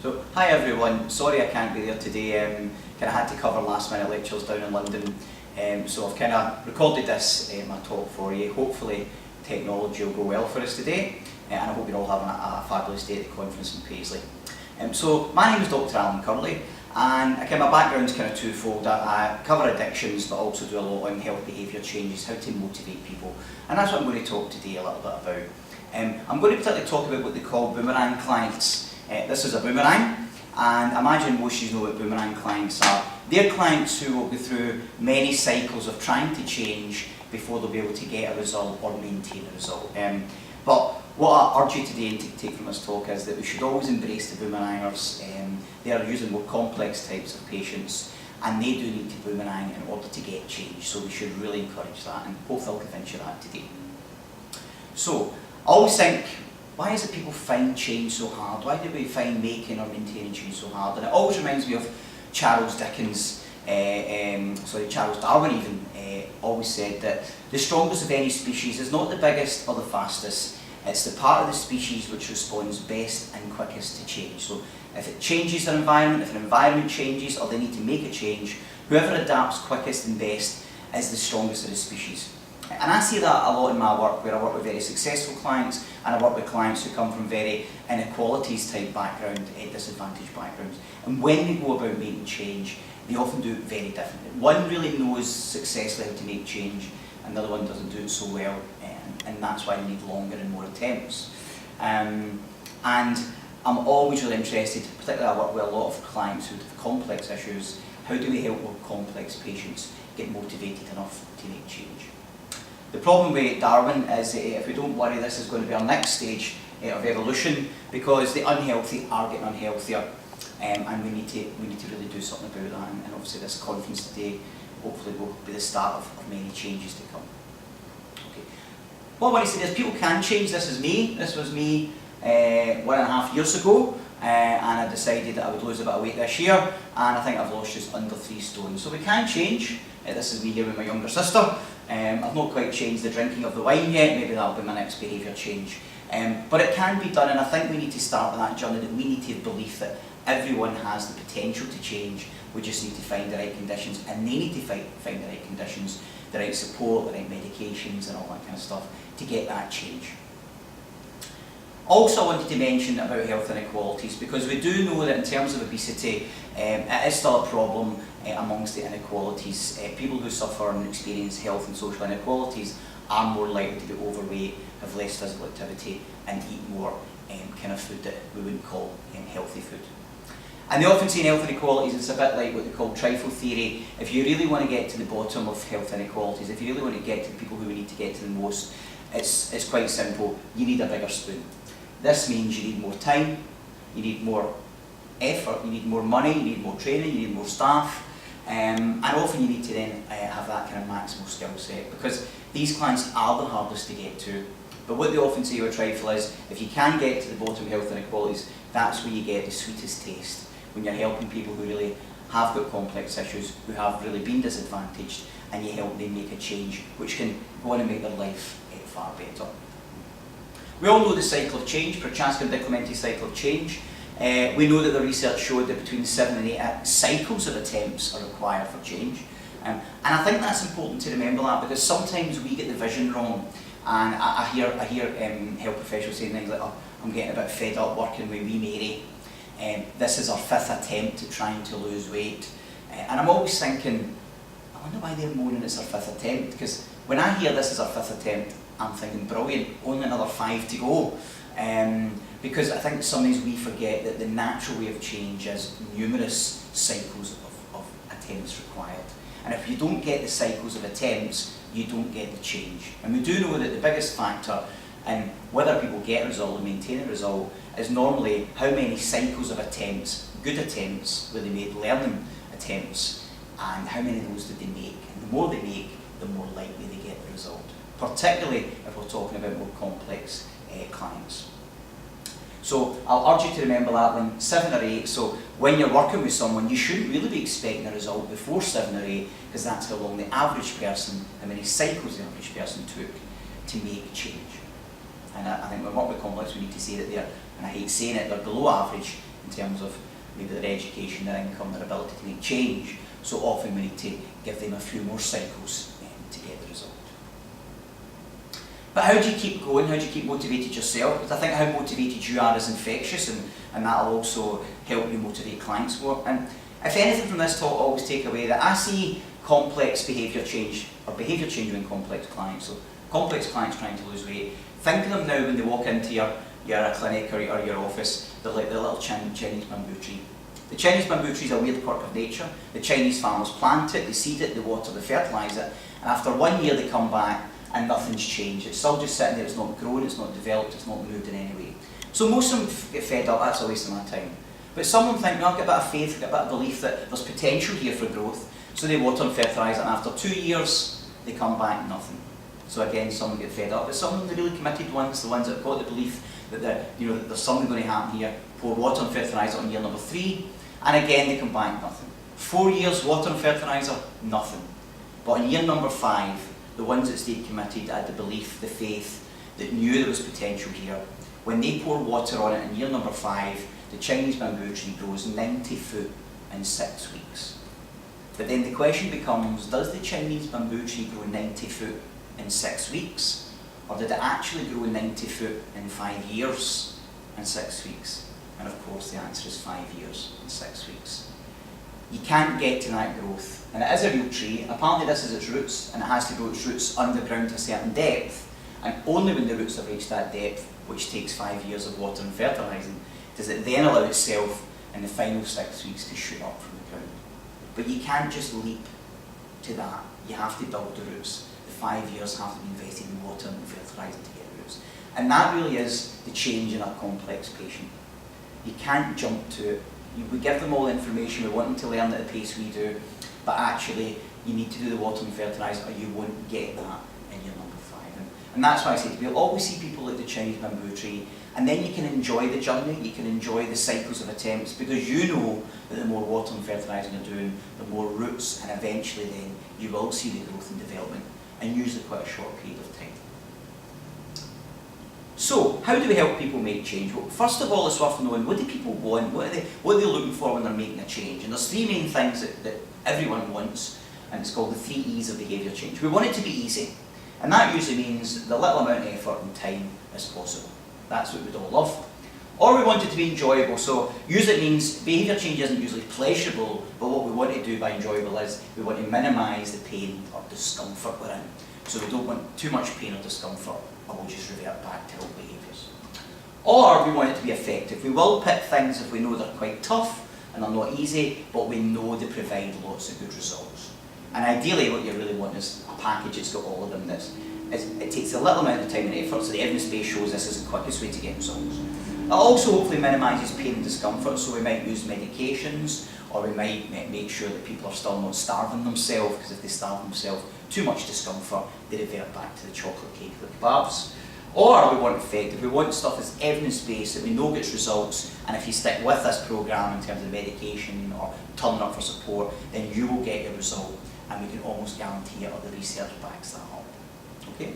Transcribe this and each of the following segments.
So, hi everyone, sorry I can't be there today, kind of had to cover last minute lectures down in London, so I've kind of recorded this, my talk for you. Hopefully technology will go well for us today, and I hope you're all having a fabulous day at the conference in Paisley. So my name is Dr. Alan Curley, and my background is kind of twofold. I cover addictions but also do a lot on health behaviour changes, how to motivate people, and that's what I'm going to talk today a little bit about. I'm going to particularly talk about what they call boomerang clients. This is a boomerang, and imagine most of you know what boomerang clients are. They're clients who will go through many cycles of trying to change before they'll be able to get a result or maintain a result. But what I urge you today to take from this talk is that we should always embrace the boomerangers. They are usually more complex types of patients, and they do need to boomerang in order to get change, so we should really encourage that, and hopefully I'll convince you that today. So, I always think, why is it people find change so hard? Why do we find making or maintaining change so hard? And it always reminds me of Charles Dickens, Charles Darwin even, always said that the strongest of any species is not the biggest or the fastest, it's the part of the species which responds best and quickest to change. So if it changes their environment, if an environment changes or they need to make a change, whoever adapts quickest and best is the strongest of the species. And I see that a lot in my work, where I work with very successful clients, and I work with clients who come from very inequalities type background, disadvantaged backgrounds. And when they go about making change, they often do it very differently. One really knows successfully how to make change, and the other one doesn't do it so well, and that's why they need longer and more attempts. And I'm always really interested, particularly I work with a lot of clients who have complex issues. How do we help more complex patients get motivated enough to make change? The problem with Darwin is if we don't worry, this is going to be our next stage of evolution, because the unhealthy are getting unhealthier, and we need to really do something about that. And obviously this conference today hopefully will be the start of many changes to come. Okay. What I want to say is people can change. This is me. This was me 1.5 years ago, and I decided that I would lose a bit of weight this year, and I think I've lost just under 3 stone. So we can change. This is me here with my younger sister. I've not quite changed the drinking of the wine yet, maybe that'll be my next behaviour change. But it can be done, and I think we need to start with that journey, that we need to have belief that everyone has the potential to change. We just need to find the right conditions, and they need to find the right conditions, the right support, the right medications and all that kind of stuff to get that change. Also, I wanted to mention about health inequalities, because we do know that in terms of obesity, it is still a problem amongst the inequalities. People who suffer and experience health and social inequalities are more likely to be overweight, have less physical activity, and eat more kind of food that we wouldn't call healthy food. And they often say in health inequalities, it's a bit like what they call trifle theory. If you really want to get to the bottom of health inequalities, if you really want to get to the people who we need to get to the most, it's quite simple. You need a bigger spoon. This means you need more time, you need more effort, you need more money, you need more training, you need more staff, and often you need to then have that kind of maximal skill set, because these clients are the hardest to get to. But what they often say with trifle is, if you can get to the bottom of health inequalities, that's where you get the sweetest taste, when you're helping people who really have got complex issues, who have really been disadvantaged, and you help them make a change which can go on and make their life far better. We all know the cycle of change, Prochaska-Diclomenti cycle of change. We know that the research showed that between 7 and 8 cycles of attempts are required for change. And I think that's important to remember that, because sometimes we get the vision wrong. And I hear health professionals saying things like, oh, I'm getting a bit fed up working with wee Mary. This is our 5th attempt at trying to lose weight. And I'm always thinking, I wonder why they're moaning it's our 5th attempt, because when I hear this is our 5th attempt, I'm thinking, brilliant, only another 5 to go. Because I think sometimes we forget that the natural way of change is numerous cycles of attempts required. And if you don't get the cycles of attempts, you don't get the change. And we do know that the biggest factor in whether people get a result or maintain a result is normally how many cycles of attempts, good attempts, where they made learning attempts, and how many of those did they make. And the more they make, the more likely they get the result, particularly if we're talking about more complex clients. So I'll urge you to remember that when 7 or 8, so when you're working with someone, you shouldn't really be expecting a result before 7 or 8, because that's how long the average person, how many cycles the average person took to make change. And I think when we work with complex, we need to say that they're, and I hate saying it, they're below average in terms of maybe their education, their income, their ability to make change. So often we need to give them a few more cycles to get the result. But how do you keep going? How do you keep motivated yourself? Because I think how motivated you are is infectious, and that'll also help you motivate clients more. And if anything from this talk, always take away that I see complex behaviour change, or behaviour change in complex clients. So complex clients trying to lose weight, think of them now when they walk into your clinic or your office, they're like the little Chinese bamboo tree. The Chinese bamboo tree is a weird quirk of nature. The Chinese farmers plant it, they seed it, they water, they fertilise it, and after 1 year they come back and nothing's changed. It's still just sitting there, it's not grown, it's not developed, it's not moved in any way. So most of them get fed up, that's a waste of my time. But some of them think, no, I've got a bit of faith, I've got a bit of belief that there's potential here for growth, so they water and fertilise it, and after 2 years they come back, nothing. So again, some get fed up, but some of them, the really committed ones, the ones that have got the belief that that there's something going to happen here, pour water and fertiliser on year number 3, and again they come back, nothing. 4 years water and fertiliser, nothing. But in year number 5, the ones that stayed committed had the belief, the faith, that knew there was potential here. When they pour water on it in year number 5, the Chinese bamboo tree grows 90 foot in 6 weeks. But then the question becomes, does the Chinese bamboo tree grow 90 foot in 6 weeks? Or did it actually grow 90 foot in 5 years and 6 weeks? And of course the answer is 5 years and 6 weeks. You can't get to that growth, and it is a real tree, and apparently this is its roots, and it has to grow its roots underground to a certain depth, and only when the roots have reached that depth, which takes 5 years of water and fertilising, does it then allow itself in the final 6 weeks to shoot up from the ground. But you can't just leap to that, you have to build the roots. The 5 years have to be invested in water and fertilising to get roots. And that really is the change in a complex patient. You can't jump to it. We give them all the information, we want them to learn at the pace we do, but actually you need to do the water and fertilise or you won't get that in year number 5. And that's why I say to people, always see people like the Chinese bamboo tree, and then you can enjoy the journey, you can enjoy the cycles of attempts, because you know that the more water and fertilising you're doing, the more roots, and eventually then you will see the growth and development, and usually quite a short period of time. So, how do we help people make change? Well, first of all, it's worth knowing, what do people want? What are they looking for when they're making a change? And there's 3 main things that everyone wants, and it's called the 3 E's of behaviour change. We want it to be easy, and that usually means the little amount of effort and time as possible. That's what we'd all love. Or we want it to be enjoyable, so usually it means behaviour change isn't usually pleasurable, but what we want to do by enjoyable is we want to minimise the pain or discomfort we're in. So we don't want too much pain or discomfort, or we'll just revert back to old behaviours. Or we want it to be effective. We will pick things if we know they're quite tough and they're not easy, but we know they provide lots of good results. And ideally what you really want is a package that's got all of them. It takes a little amount of time and effort, so the evidence base shows this is the quickest way to get results. It also hopefully minimises pain and discomfort, so we might use medications, or we might make sure that people are still not starving themselves, because if they starve themselves, too much discomfort, they revert back to the chocolate cake or the kebabs. Or we want effective, we want stuff that's evidence-based, that we know gets results, and if you stick with this programme in terms of medication or turning up for support, then you will get your result, and we can almost guarantee it, or the research backs that up. Okay?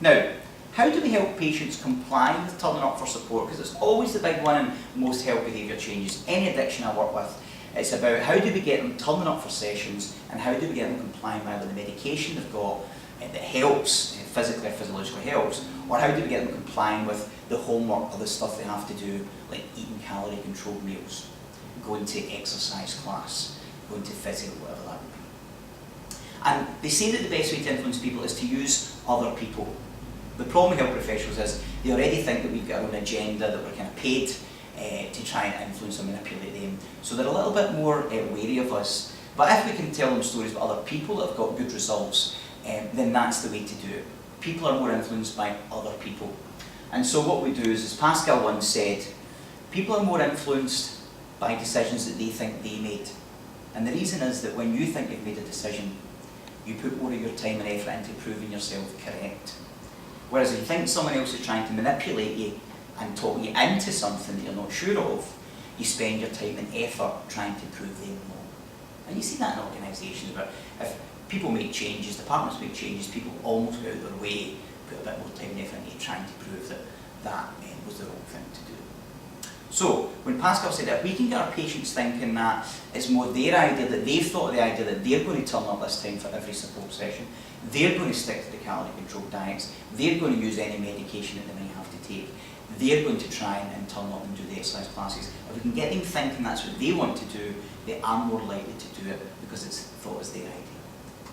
Now, how do we help patients comply with turning up for support? Because it's always the big one in most health behaviour changes. Any addiction I work with, it's about how do we get them turning up for sessions, and how do we get them complying with the medication they've got that helps, physically or physiologically helps, or how do we get them complying with the homework or the stuff they have to do, like eating calorie controlled meals, going to exercise class, going to physio, whatever that would be. And they say that the best way to influence people is to use other people. The problem with health professionals is they already think that we've got our own agenda, that we're kind of paid to try and influence and manipulate them. So they're a little bit more wary of us. But if we can tell them stories about other people that have got good results, then that's the way to do it. People are more influenced by other people. And so what we do is, as Pascal once said, people are more influenced by decisions that they think they made. And the reason is that when you think you've made a decision, you put more of your time and effort into proving yourself correct. Whereas if you think someone else is trying to manipulate you and talk you into something that you're not sure of, you spend your time and effort trying to prove them wrong. And you see that in organisations where if people make changes, departments make changes, people almost go out of their way, put a bit more time and effort into trying to prove that that was the wrong thing to do. So, when Pascal said that, if we can get our patients thinking that it's more their idea, that they've thought of the idea that they're going to turn up this time for every support session, they're going to stick to the calorie controlled diets, they're going to use any medication that they might have to take, they're going to try and turn up and do the exercise classes. If we can get them thinking that's what they want to do, they are more likely to do it because it's thought as their idea.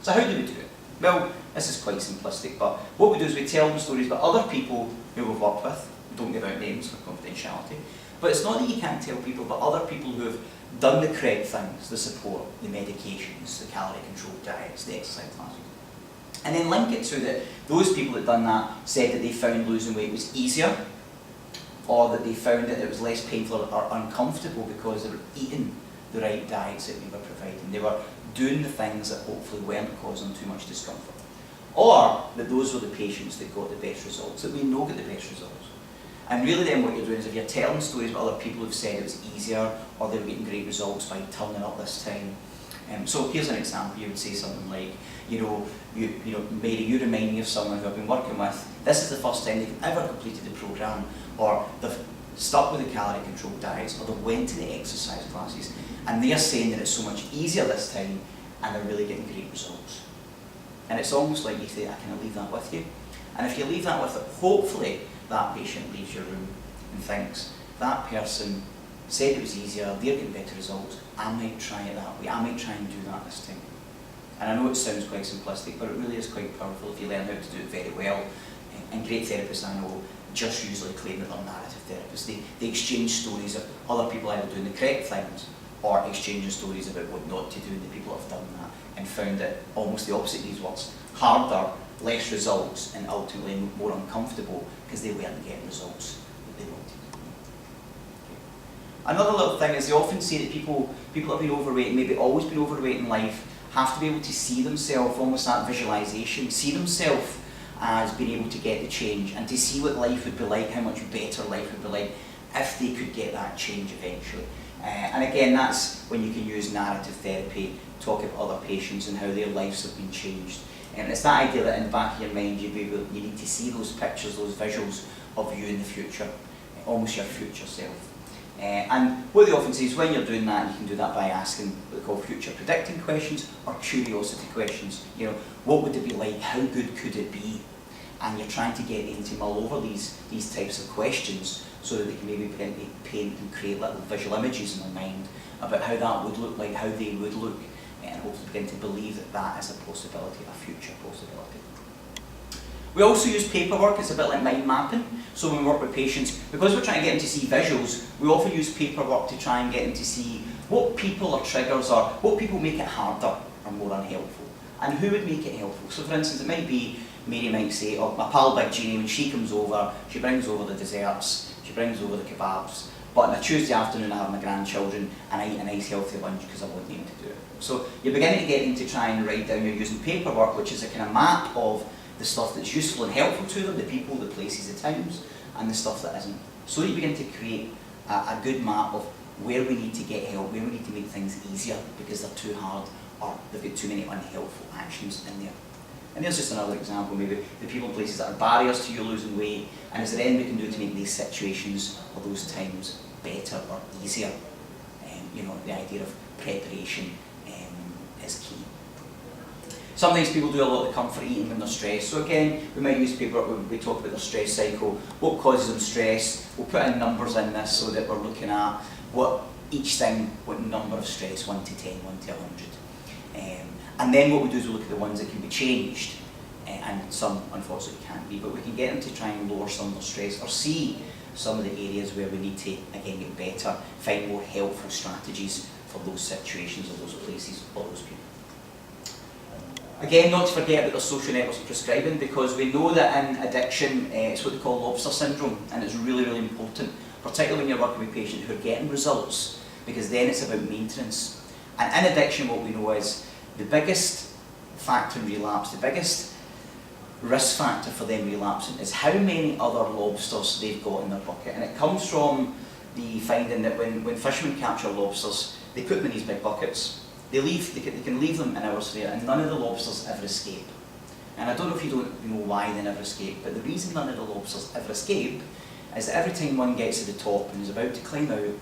So how do we do it? Well, this is quite simplistic, but what we do is we tell them stories about other people who we've worked with. We don't give out names for confidentiality. But it's not that you can't tell people, but other people who have done the correct things, the support, the medications, the calorie controlled diets, the exercise classes. And then link it to that those people that done that said that they found losing weight was easier, or that they found that it was less painful or uncomfortable because they were eating the right diets that we were providing. They were doing the things that hopefully weren't causing too much discomfort. Or that those were the patients that got the best results, that we know get the best results. And really then what you're doing is if you're telling stories about other people who've said it was easier or they were getting great results by turning up this time. So here's an example. You would say something like, Mary, you remind me of someone who I've been working with. This is the first time they've ever completed the programme, or they've stuck with the calorie controlled diets, or they went to the exercise classes, and they're saying that it's so much easier this time, and they're really getting great results. And it's almost like you say, I can leave that with you. And if you leave that with it, hopefully that patient leaves your room and thinks, that person said it was easier, they're getting better results, I might try it that way, I might try and do that this time. And I know it sounds quite simplistic, but it really is quite powerful if you learn how to do it very well. And great therapists I know just usually claim that they're narrative therapists. They exchange stories of other people either doing the correct things or exchanging stories about what not to do, and the people have done that and found that almost the opposite of these words, harder, less results, and ultimately more uncomfortable because they weren't getting results that they wanted. Okay. Another little thing is they often say that people have been overweight, maybe always been overweight in life, have to be able to see themselves, almost that visualization, see themselves as being able to get the change and to see what life would be like, how much better life would be like if they could get that change eventually. And again, that's when you can use narrative therapy, talk about other patients and how their lives have been changed. And it's that idea that in the back of your mind you need to see those pictures, those visuals of you in the future, almost your future self. And what they often say is when you're doing that, you can do that by asking what they call future predicting questions or curiosity questions. What would it be like? How good could it be? And you're trying to get them to mull over these types of questions so that they can maybe paint and create little visual images in their mind about how that would look like, how they would look, and hopefully begin to believe that that is a possibility, a future possibility. We also use paperwork. It's a bit like mind mapping. So when we work with patients, because we're trying to get them to see visuals, we often use paperwork to try and get them to see what people are triggers or what people make it harder or more unhelpful, and who would make it helpful. So for instance, it might be, Mary might say, oh, my pal Big Jeannie, when she comes over, she brings over the desserts, she brings over the kebabs, but on a Tuesday afternoon I have my grandchildren and I eat a nice healthy lunch because I want them to do it. So you're beginning to get them to try and write down, you're using paperwork, which is a kind of map of the stuff that's useful and helpful to them, the people, the places, the times, and the stuff that isn't. So you begin to create a good map of where we need to get help, where we need to make things easier because they're too hard or they've got too many unhelpful actions in there. And there's just another example, maybe the people and places that are barriers to you losing weight, and is there anything we can do to make these situations or those times better or easier? The idea of preparation is key. Sometimes people do a lot of comfort eating when they're stressed. So again, we might use paperwork when we talk about their stress cycle, what causes them stress. We'll put in numbers in this so that we're looking at what each thing, what number of stress, 1 to 10, 1 to 100. And then what we do is we look at the ones that can be changed, and some unfortunately can't be, but we can get them to try and lower some of the stress or see some of the areas where we need to, again, get better, find more helpful strategies for those situations or those places or those people. Again, not to forget about the social networks of prescribing, because we know that in addiction, it's what they call lobster syndrome, and it's really, really important, particularly when you're working with patients who are getting results, because then it's about maintenance. And in addiction, what we know is the biggest factor in relapse, the biggest risk factor for them relapsing is how many other lobsters they've got in their bucket. And it comes from the finding that when fishermen capture lobsters, they put them in these big buckets. They can leave them in hours there, and none of the lobsters ever escape. And I don't know if you don't know why they never escape, but the reason none of the lobsters ever escape is that every time one gets to the top and is about to climb out,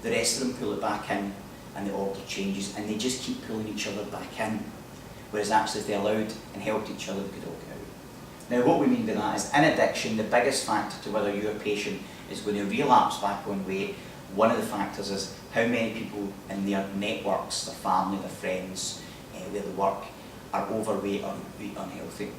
the rest of them pull it back in and the order changes, and they just keep pulling each other back in. Whereas actually if they allowed and helped each other, they could all get out. Now what we mean by that is, in addiction, the biggest factor to whether your patient is going to relapse back on weight, one of the factors is how many people in their networks, their family, their friends, where they work, are overweight or unhealthy.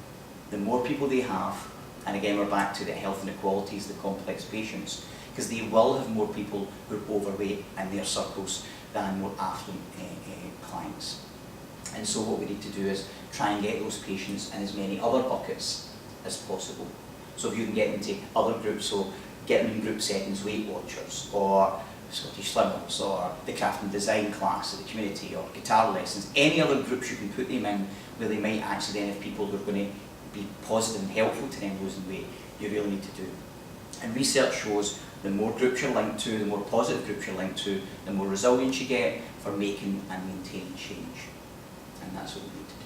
The more people they have, and again we're back to the health inequalities, the complex patients, because they will have more people who are overweight in their circles than more affluent clients. And so what we need to do is try and get those patients in as many other buckets as possible. So if you can get them to other groups, so get them in group settings, Weight Watchers, or Scottish Slimmers, or the craft and design class of the community, or guitar lessons, any other groups you can put them in where they might actually then have people who are going to be positive and helpful to them losing weight, you really need to do. And research shows the more groups you're linked to, the more positive groups you're linked to, the more resilience you get for making and maintaining change. And that's what we need to do.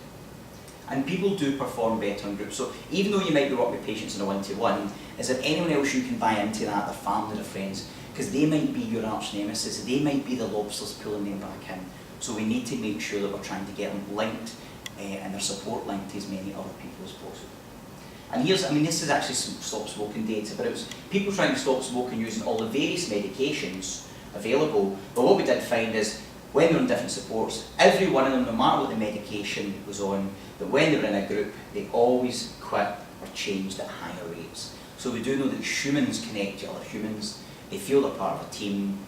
And people do perform better in groups. So even though you might be working with patients in a one-to-one, is there anyone else you can buy into that, their family, their friends? Because they might be your arch nemesis, they might be the lobsters pulling them back in. So we need to make sure that we're trying to get them linked and their support linked to as many other people as possible. And here's, this is actually some stop smoking data, but it was people trying to stop smoking using all the various medications available. But what we did find is, when they're on different supports, every one of them, no matter what the medication was on, that when they were in a group, they always quit or changed at higher rates. So we do know that humans connect to other humans, they feel they're part of a team,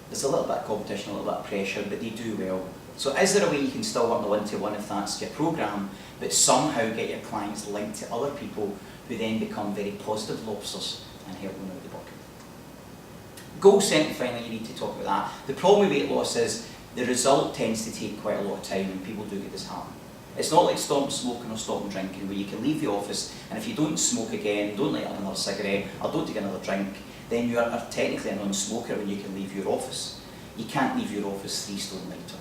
there's a little bit of competition, a little bit of pressure, but they do well. So is there a way you can still work the one-to-one if that's your programme, but somehow get your clients linked to other people who then become very positive lobsters and help them out of the bucket? Goal setting, finally, you need to talk about that. The problem with weight loss is the result tends to take quite a lot of time and people do get disheartened. It's not like stop smoking or stop drinking, where you can leave the office and if you don't smoke again, don't light up another cigarette or don't take another drink, then you are technically a non-smoker when you can leave your office. You can't leave your office 3 stone lighter.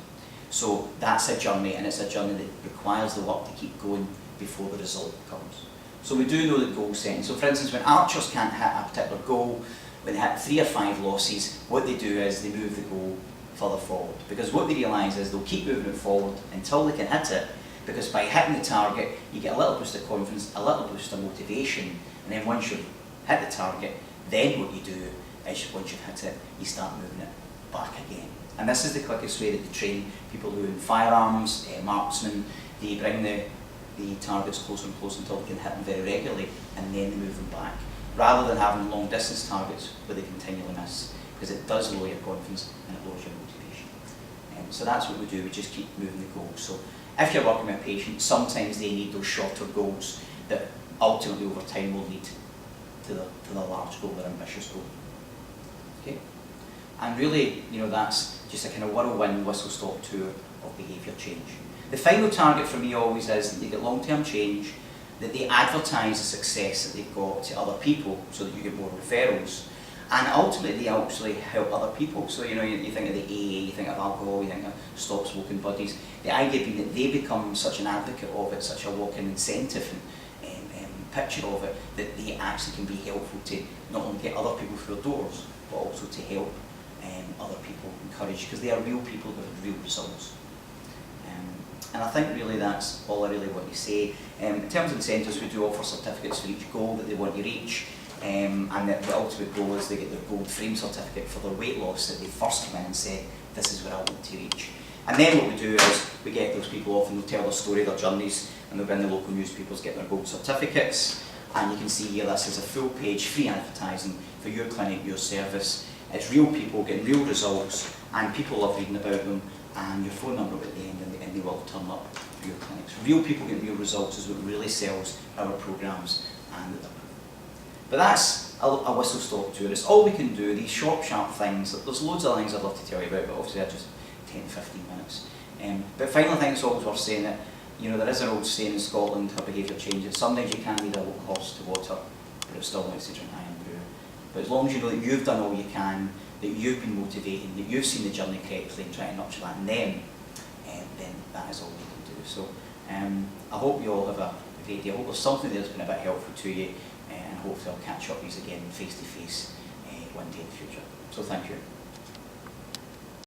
So that's a journey, and it's a journey that requires the work to keep going before the result comes. So we do know that goal setting. So for instance, when archers can't hit a particular goal, when they hit 3 or 5 losses, what they do is they move the goal further forward. Because what they realise is they'll keep moving it forward until they can hit it, because by hitting the target, you get a little boost of confidence, a little boost of motivation, and then once you've hit the target, then what you do is once you've hit it, you start moving it back again. And this is the quickest way that they train people who in firearms, marksmen, they bring the targets closer and closer until they can hit them very regularly, and then they move them back, rather than having long distance targets where they continually miss, because it does lower your confidence and it lowers your motivation. So that's what we do, we just keep moving the goals. So if you're working with a patient, sometimes they need those shorter goals that ultimately over time will lead to the large goal, their ambitious goal. Okay? And really, that's just a kind of whirlwind whistle-stop tour of behaviour change. The final target for me always is that they get long-term change, that they advertise the success that they've got to other people so that you get more referrals, and ultimately they actually help other people. So you think of the AA, you think of alcohol, you think of stop smoking buddies. The idea being that they become such an advocate of it, such a walk-in incentive and picture of it, that they actually can be helpful to not only get other people through their doors, but also to help other people, encourage, because they are real people with real results. And I think really that's all I really want to say. In terms of incentives, we do offer certificates for each goal that they want to reach, and the ultimate goal is they get their gold frame certificate for their weight loss that they first come in and say, this is where I want to reach. And then what we do is we get those people off and they'll tell their story, their journeys, and they'll go in the local newspapers, get their gold certificates. And you can see here, this is a full page free advertising for your clinic, your service. It's real people getting real results, and people love reading about them, and your phone number at the end, and they will turn up for your clinics. Real people getting real results is what really sells our programmes and the proven. But that's a whistle-stop tour. It's all we can do, these short, sharp things. There's loads of things I'd love to tell you about, but obviously they're just 10-15 minutes. But final thing, it's always worth saying that there is an old saying in Scotland how behaviour changes. Sometimes you can lead a horse to water, but it still likes to drink iron brew. But as long as you know that you've done all you can, that you've been motivating, that you've seen the journey correctly and trying to nurture that in them, then that is all you can do. So I hope you all have a great day. I hope there's something there that's been a bit helpful to you, and I hopefully I'll catch up with you again face to face one day in the future. So thank you.